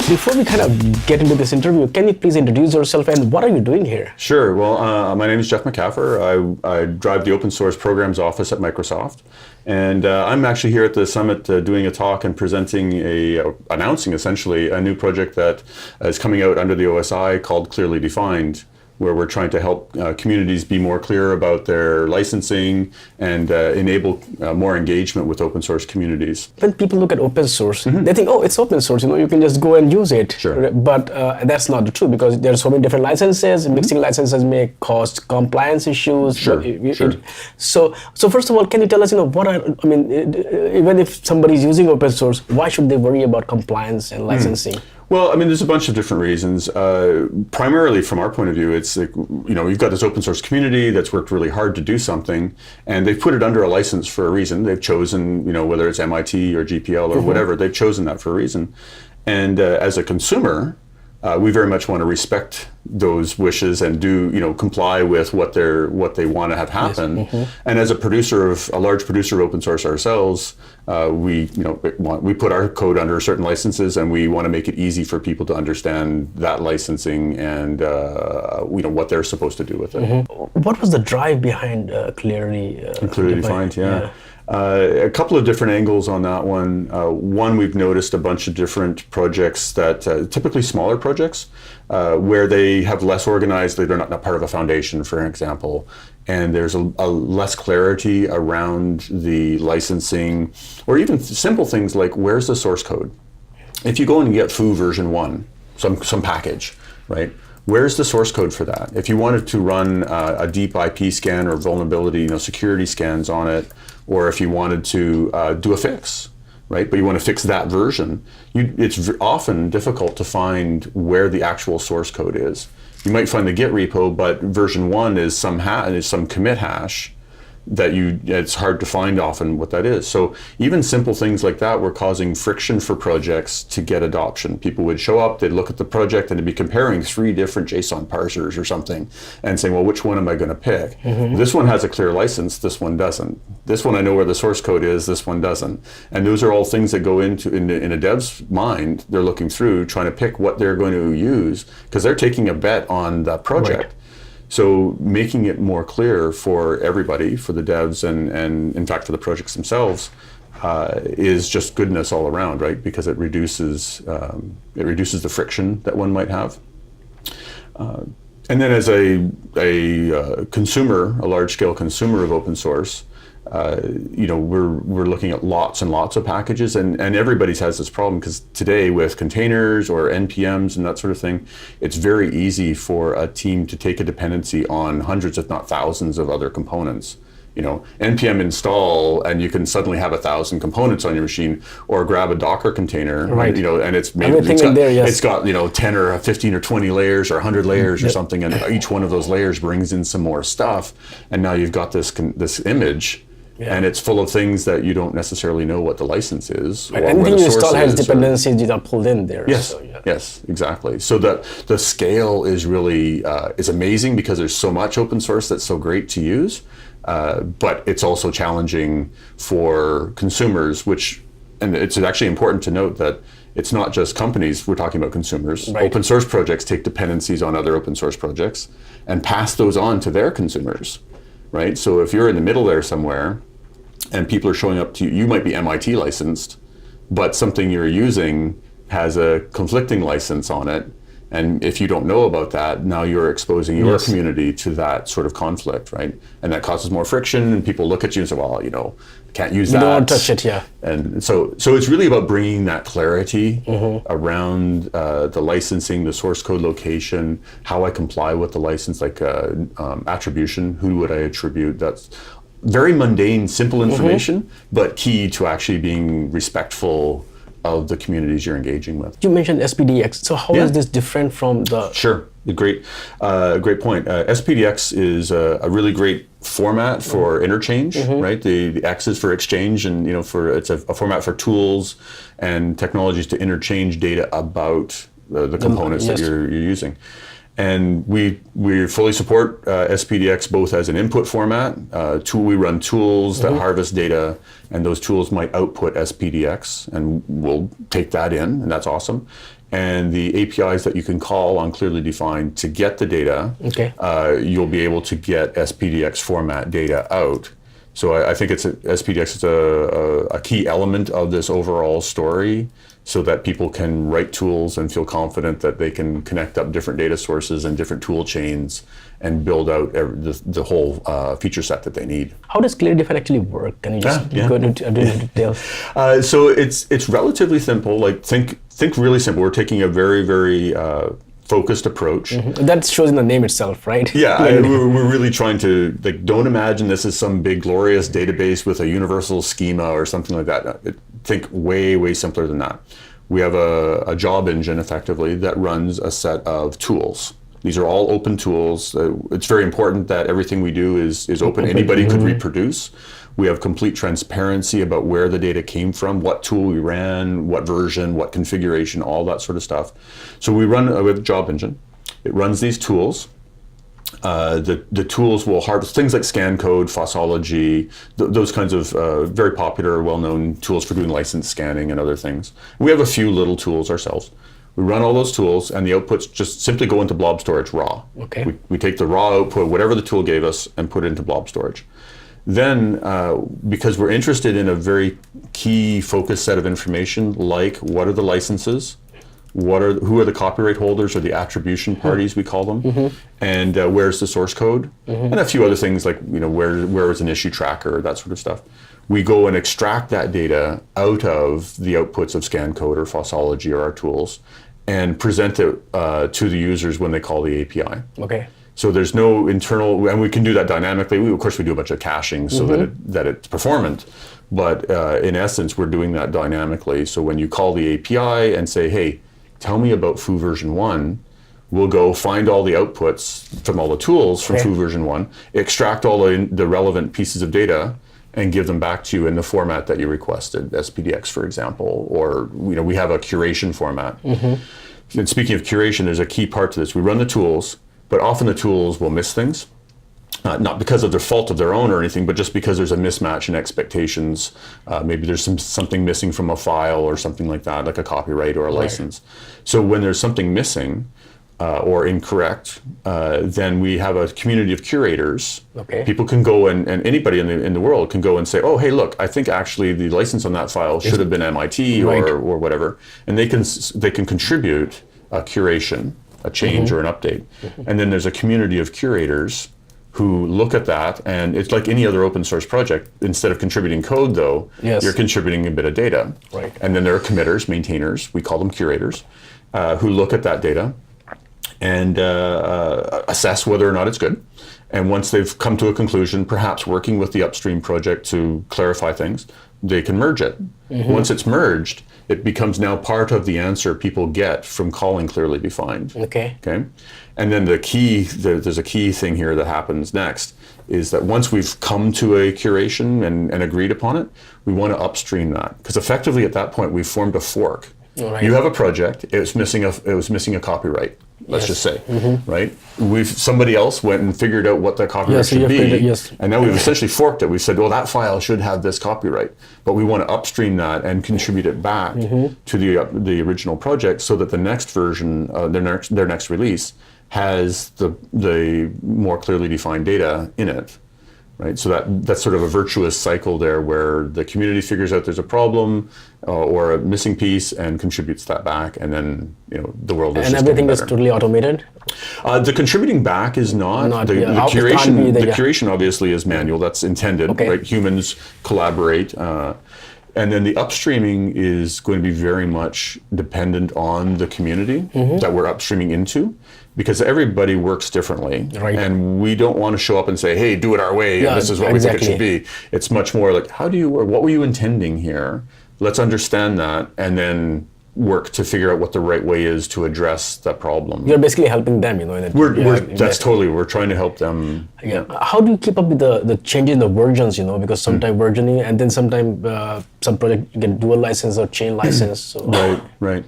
Before we kind of get into this interview, can you please introduce yourself and what are you doing here? Sure. Well, my name is Jeff McAffer. I drive the open source programs office at Microsoft. And I'm actually here at the summit doing a talk and announcing essentially a new project that is coming out under the OSI called ClearlyDefined, where we're trying to help communities be more clear about their licensing and enable more engagement with open source communities. When people look at open source, they think, oh, it's open source, you can just go and use it. Sure. But that's not true because there are so many different licenses. Mixing licenses may cause compliance issues. Sure. So first of all, can you tell us, even if somebody is using open source, why should they worry about compliance and licensing? Well, there's a bunch of different reasons. Primarily from our point of view, it's like, you've got this open source community that's worked really hard to do something, and they've put it under a license for a reason. They've chosen, whether it's MIT or GPL or whatever, they've chosen that for a reason. And as a consumer, we very much want to respect those wishes and do, comply with what they want to have happen. Yes. And as a large producer of open source ourselves, we put our code under certain licenses, and we want to make it easy for people to understand that licensing and what they're supposed to do with it. What was the drive behind ClearlyDefined? Yeah. A couple of different angles on that one. One, we've noticed a bunch of different projects that typically smaller projects where they have less organized, they're not part of a foundation, for example, and there's a less clarity around the licensing, or even simple things like where's the source code? If you go and get foo version 1, some package, right? Where's the source code for that? If you wanted to run a deep IP scan or vulnerability, security scans on it, or if you wanted to do a fix, right? But you want to fix that version, it's often difficult to find where the actual source code is. You might find the Git repo, but version 1 is some commit hash that it's hard to find often what that is. So even simple things like that were causing friction for projects to get adoption. People would show up, they'd look at the project, and they'd be comparing 3 different JSON parsers or something and saying, well, which one am I going to pick? This one has a clear license, this one doesn't. This one I know where the source code is, this one doesn't. And those are all things that go in a dev's mind. They're looking through, trying to pick what they're going to use, because they're taking a bet on that project. Right. So making it more clear for everybody, for the devs and in fact for the projects themselves, is just goodness all around, right? Because it reduces the friction that one might have. And then as a consumer, a large-scale consumer of open source, we're looking at lots and lots of packages, and everybody has this problem because today with containers or NPMs and that sort of thing, it's very easy for a team to take a dependency on hundreds, if not thousands, of other components. NPM install, and you can suddenly have 1,000 components on your machine, or grab a Docker container, right? And it's got 10 or 15 or 20 layers or 100 layers or something, and each one of those layers brings in some more stuff, and now you've got this image. Yeah. And it's full of things that you don't necessarily know what the license is. Right. Anything you install has dependencies that are pulled in there. Yes, yes, exactly. So the scale is really is amazing because there's so much open source that's so great to use, but it's also challenging for consumers, and it's actually important to note that it's not just companies, we're talking about consumers. Right. Open source projects take dependencies on other open source projects and pass those on to their consumers, right? So if you're in the middle there somewhere, and people are showing up to you, you might be MIT licensed, but something you're using has a conflicting license on it. And if you don't know about that, now you're exposing your community to that sort of conflict, right? And that causes more friction, and people look at you and say, well, can't use that. You don't want to touch it, yeah. And so it's really about bringing that clarity around the licensing, the source code location, how I comply with the license, like attribution, who would I attribute? That's very mundane, simple information, but key to actually being respectful of the communities you're engaging with. You mentioned SPDX. So how is this different from the... Sure, great point. SPDX is a really great format for interchange, right? The X is for exchange, and it's a format for tools and technologies to interchange data about the components that you're using. And we fully support SPDX both as an input format. We run tools that harvest data, and those tools might output SPDX, and we'll take that in, and that's awesome. and the APIs that you can call on ClearlyDefined to get the data, you'll be able to get SPDX format data out. So I think SPDX is a key element of this overall story, so that people can write tools and feel confident that they can connect up different data sources and different tool chains and build out the whole feature set that they need. How does ClearlyDefine actually work? Can you just go into details? So it's relatively simple. Like think really simple. We're taking a very, very focused approach. That shows in the name itself, right? Yeah, we're really trying to, like, don't imagine this is some big glorious database with a universal schema or something like that. Think way, way simpler than that. We have a job engine, effectively, that runs a set of tools. These are all open tools. It's very important that everything we do is open. Anybody could reproduce. We have complete transparency about where the data came from, what tool we ran, what version, what configuration, all that sort of stuff. So we run with a job engine. It runs these tools. The tools will harvest things like scan code, fossology, those kinds of very popular, well-known tools for doing license scanning and other things. We have a few little tools ourselves. We run all those tools, and the outputs just simply go into blob storage raw. We take the raw output, whatever the tool gave us, and put it into blob storage. Then, because we're interested in a very key focused set of information, like what are the licenses, who are the copyright holders or the attribution parties, we call them, and where's the source code, and a few other things like, where is an issue tracker, that sort of stuff. We go and extract that data out of the outputs of scan code or fossology or our tools, and present it to the users when they call the API. So there's no internal, and we can do that dynamically. Of course, we do a bunch of caching so that it's performant. But in essence, we're doing that dynamically. So when you call the API and say, hey, tell me about foo version 1, we'll go find all the outputs from all the tools from foo version 1, extract all the relevant pieces of data, and give them back to you in the format that you requested, SPDX, for example, or we have a curation format. And speaking of curation, there's a key part to this. We run the tools, but often the tools will miss things, not because of their fault of their own or anything, but just because there's a mismatch in expectations. Maybe there's something missing from a file or something like that, like a copyright or a license. So when there's something missing or incorrect, then we have a community of curators. People can go and anybody in the world can go and say, oh, hey, look, I think actually the license on that file should have been MIT or whatever, and they can contribute a curation, a change or an update. And then there's a community of curators who look at that, and it's like any other open source project. Instead of contributing code, though, you're contributing a bit of data. And then there are committers, maintainers, we call them curators, who look at that data and assess whether or not it's good. And once they've come to a conclusion, perhaps working with the upstream project to clarify things, they can merge it. Once it's merged, it becomes now part of the answer people get from calling ClearlyDefined. Okay. And then there's a key thing here that happens next, is that once we've come to a curation and agreed upon it, we want to upstream that. Because effectively at that point, we've formed a fork. You have a project, it was missing a copyright, let's just say, right? Somebody else went and figured out what that copyright should be, and now we've essentially forked it. We've said, well, that file should have this copyright, but we want to upstream that and contribute it back to the original project, so that the next version, their next release, has the more clearly defined data in it. Right, so that's sort of a virtuous cycle there, where the community figures out there's a problem or a missing piece and contributes that back, and then the world is. And everything is totally automated. The contributing back is not. The curation. The curation obviously is manual. That's intended. Right, humans collaborate, and then the upstreaming is going to be very much dependent on the community that we're upstreaming into. Because everybody works differently, and we don't want to show up and say, hey, do it our way, and this is what we think it should be. It's much more like, what were you intending here? Let's understand that, and then work to figure out what the right way is to address that problem. You're basically helping them, We're trying to help them. How do you keep up with the change in the versions, because sometimes versioning, and then sometimes some project get dual license or chain license. Right.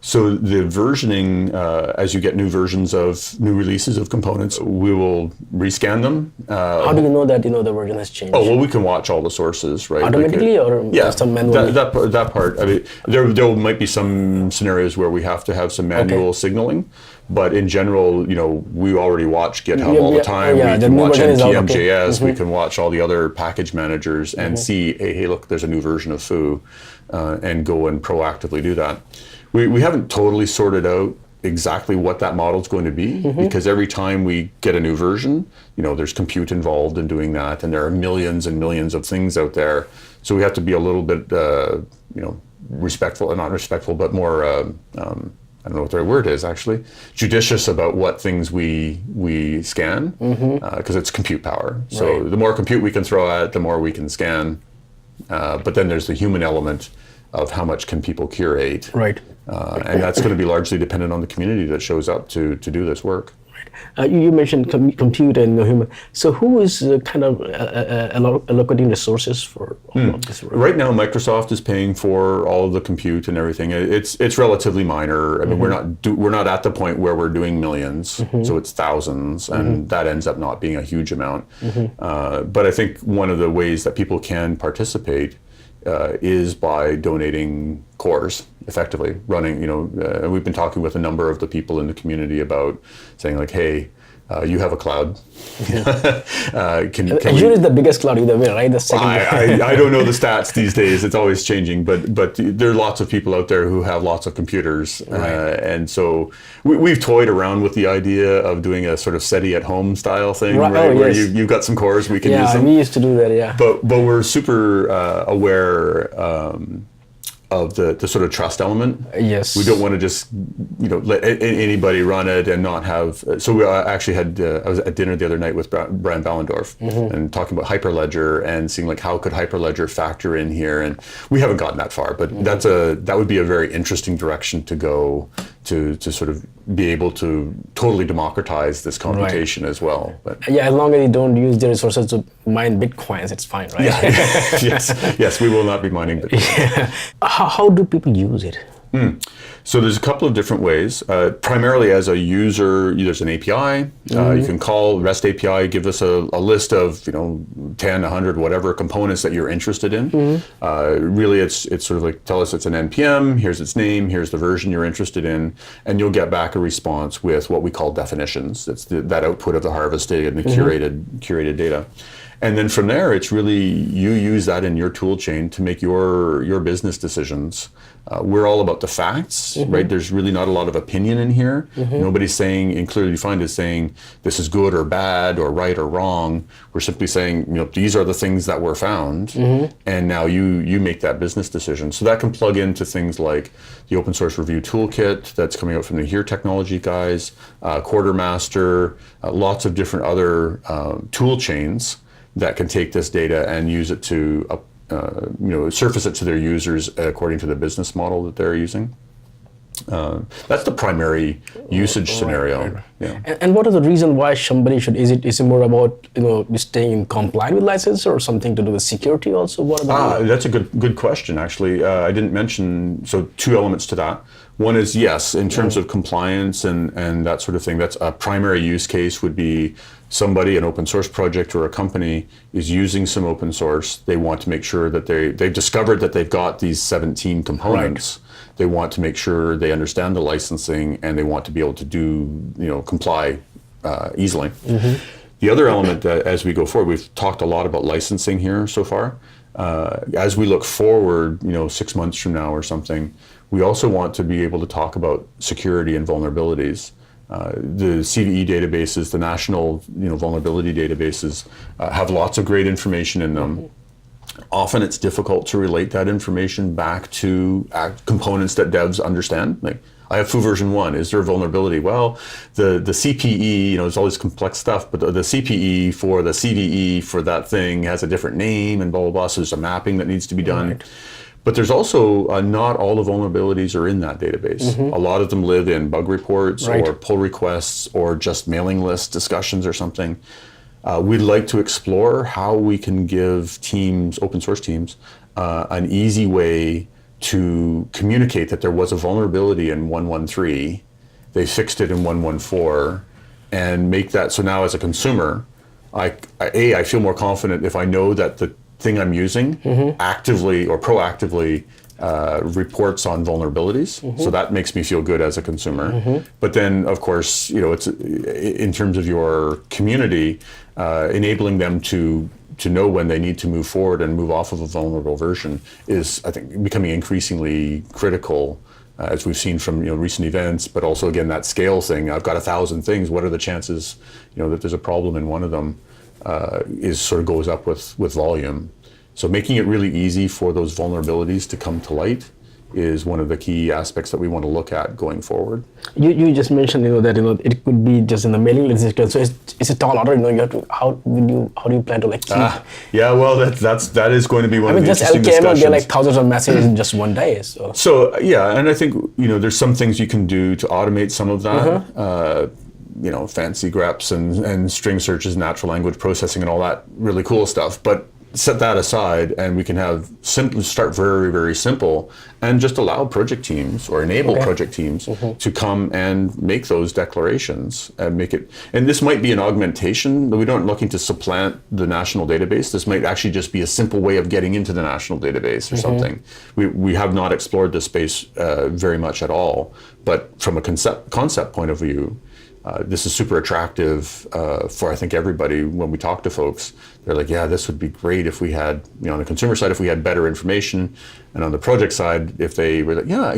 So the versioning, as you get new releases of components, we will rescan them. How do you know that the version has changed? Oh, well, we can watch all the sources, right? Automatically, or some manually? That part. I mean, there might be some scenarios where we have to have some manual signaling, but in general, we already watch GitHub all the time. We can watch NPM.js. We can watch all the other package managers and see, hey, look, there's a new version of Foo, and go and proactively do that. We haven't totally sorted out exactly what that model is going to be, because every time we get a new version, there's compute involved in doing that, and there are millions and millions of things out there. So we have to be a little bit, respectful, not respectful, but more, I don't know what the right word is actually, judicious about what things we scan, because it's compute power. So the more compute we can throw at it, the more we can scan. But then there's the human element of how much can people curate. Right. And that's going to be largely dependent on the community that shows up to do this work. Right. You mentioned compute and human. So who is kind of allocating resources for all of this work? Right now, Microsoft is paying for all of the compute and everything. It's relatively minor. I mean, we're not at the point where we're doing millions, so it's thousands, and that ends up not being a huge amount. But I think one of the ways that people can participate is by donating cores, effectively running. We've been talking with a number of the people in the community about saying like, hey, you have a cloud. Azure is the biggest cloud either way, right? The second. I don't know the stats these days. It's always changing, but there are lots of people out there who have lots of computers, and so we've toyed around with the idea of doing a sort of SETI at home style thing, right? Where you've got some cores, we can use them. Yeah, we used to do that. Yeah. But we're super aware of the sort of trust element. Yes. We don't want to just let anybody run it and not have. So we actually had I was at dinner the other night with Brian Ballendorf and talking about Hyperledger and seeing like how could Hyperledger factor in here, and we haven't gotten that far, but that would be a very interesting direction to go to sort of be able to totally democratize this computation as well. But as long as you don't use the resources to mine Bitcoins, it's fine, right? Yes, we will not be mining Bitcoin. How do people use it? So there's a couple of different ways. Primarily as a user, there's an API. You can call REST API, give us a list of 10, 100, whatever components that you're interested in. Really, it's sort of like, tell us it's an NPM, here's its name, here's the version you're interested in, and you'll get back a response with what we call definitions. That's that output of the harvested and the curated data. And then from there, it's really you use that in your tool chain to make your business decisions. We're all about the facts, right? There's really not a lot of opinion in here. Nobody's saying, in ClearlyDefined is saying this is good or bad or right or wrong. We're simply saying, these are the things that were found, and now you make that business decision. So that can plug into things like the open source review toolkit that's coming out from the Here technology guys, Quartermaster, lots of different other tool chains that can take this data and use it to surface it to their users according to the business model that they're using. That's the primary usage scenario. Right. Yeah. And what is the reason why somebody should? Is it more about staying compliant with license, or something to do with security also? What about that's a good question actually. I didn't mention, so two elements to that. One is, yes, in terms of compliance and that sort of thing, that's a primary use case would be somebody, an open source project or a company is using some open source. They want to make sure that they've discovered that they've got these 17 components. Right. They want to make sure they understand the licensing, and they want to be able to do, comply easily. The other element as we go forward, we've talked a lot about licensing here so far. As we look forward, 6 months from now or something, we also want to be able to talk about security and vulnerabilities. The CVE databases, the national vulnerability databases, have lots of great information in them. Often it's difficult to relate that information back to components that devs understand. Like, I have Foo version 1. Is there a vulnerability? Well, the CPE, there's all this complex stuff, but the CPE for the CVE for that thing has a different name and blah, blah, blah. So there's a mapping that needs to be done. Right. But there's also not all the vulnerabilities are in that database. A lot of them live in bug reports or pull requests or just mailing list discussions or something. We'd like to explore how we can give teams, open source teams, an easy way to communicate that there was a vulnerability in 113, they fixed it in 114, and make that so now as a consumer, I feel more confident if I know that the thing I'm using actively or proactively reports on vulnerabilities. So that makes me feel good as a consumer. But then, of course, it's in terms of your community, enabling them to know when they need to move forward and move off of a vulnerable version is, I think, becoming increasingly critical. As we've seen from recent events, but also again that scale thing. I've got 1,000 things. What are the chances that there's a problem in one of them? Is sort of goes up with volume. So making it really easy for those vulnerabilities to come to light is one of the key aspects that we want to look at going forward. You just mentioned that it could be just in the mailing list. So it's a tall order. You have to how do you plan to keep? Yeah, well that is going to be one of the interesting just LKML, discussions. There thousands of messages in just one day. So yeah, and I think there's some things you can do to automate some of that. Fancy greps and string searches, natural language processing, and all that really cool stuff. But set that aside, and we can start very, very simple, and just allow project teams or enable project teams to come and make those declarations and make it. And this might be an augmentation. We don't looking to supplant the national database. This might actually just be a simple way of getting into the national database or something. We have not explored this space very much at all. But from a concept point of view, this is super attractive for I think everybody. When we talk to folks, they're like, yeah, this would be great if we had, on the consumer side, if we had better information, and on the project side, if they were like, yeah,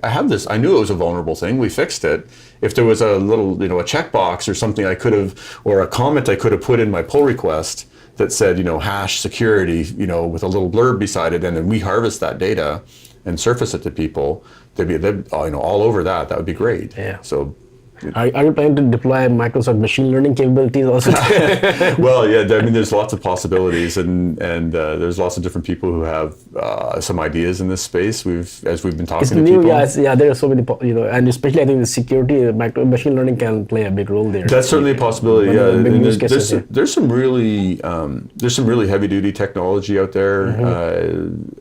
I have this, I knew it was a vulnerable thing, we fixed it. If there was a little, a checkbox or something I could have, or a comment I could have put in my pull request that said, hash security, with a little blurb beside it, and then we harvest that data and surface it to people, they'd all over that. That would be great. Yeah. So. Are you planning to deploy Microsoft machine learning capabilities also? Well, yeah, there's lots of possibilities, and there's lots of different people who have some ideas in this space. As we've been talking to people. There are so many, and especially I think the security, machine learning can play a big role there. That's certainly a possibility. Yeah, there's some really heavy duty technology out there,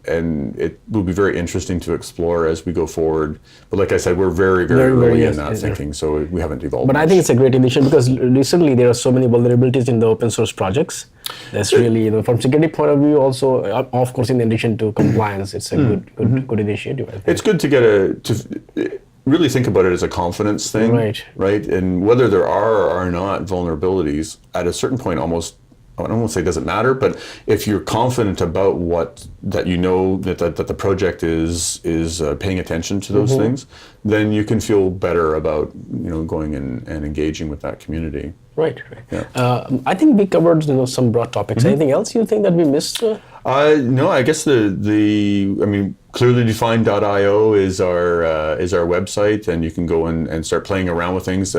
and it will be very interesting to explore as we go forward. But like I said, we're very, very early in that thinking. So we haven't evolved. But I think it's a great initiative because recently there are so many vulnerabilities in the open source projects. That's really, from security point of view, also, of course, in addition to compliance, it's a good initiative. I think. It's good to to really think about it as a confidence thing, right? And whether there are or are not vulnerabilities, at a certain point, almost. I don't want to say it doesn't matter, but if you're confident about that the project is paying attention to those things, then you can feel better about going and engaging with that community. Right. Yeah. I think we covered some broad topics. Anything else you think that we missed? No, I guess ClearlyDefined.io is our website, and you can go and start playing around with things.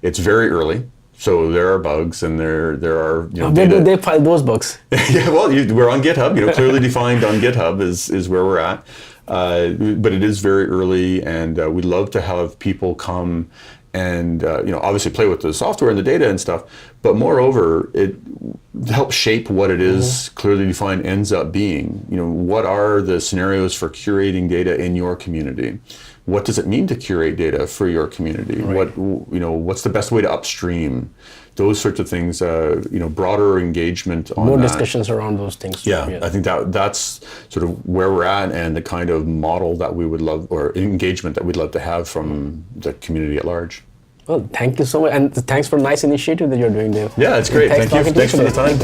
It's very early. So there are bugs, and there are where do they file those bugs? Yeah, well, we're on GitHub. ClearlyDefined on GitHub is where we're at. But it is very early, and we'd love to have people come and obviously play with the software and the data and stuff. But moreover, it helps shape what it is ClearlyDefined ends up being. What are the scenarios for curating data in your community? What does it mean to curate data for your community? Right. What's the best way to upstream? Those sorts of things. Broader engagement on more that. Discussions around those things. Yeah, I think that's sort of where we're at, and the kind of model that we would love, or engagement that we'd love to have from the community at large. Well, thank you so much, and thanks for a nice initiative that you're doing there. Yeah, it's great. Thank you. Thanks for the time.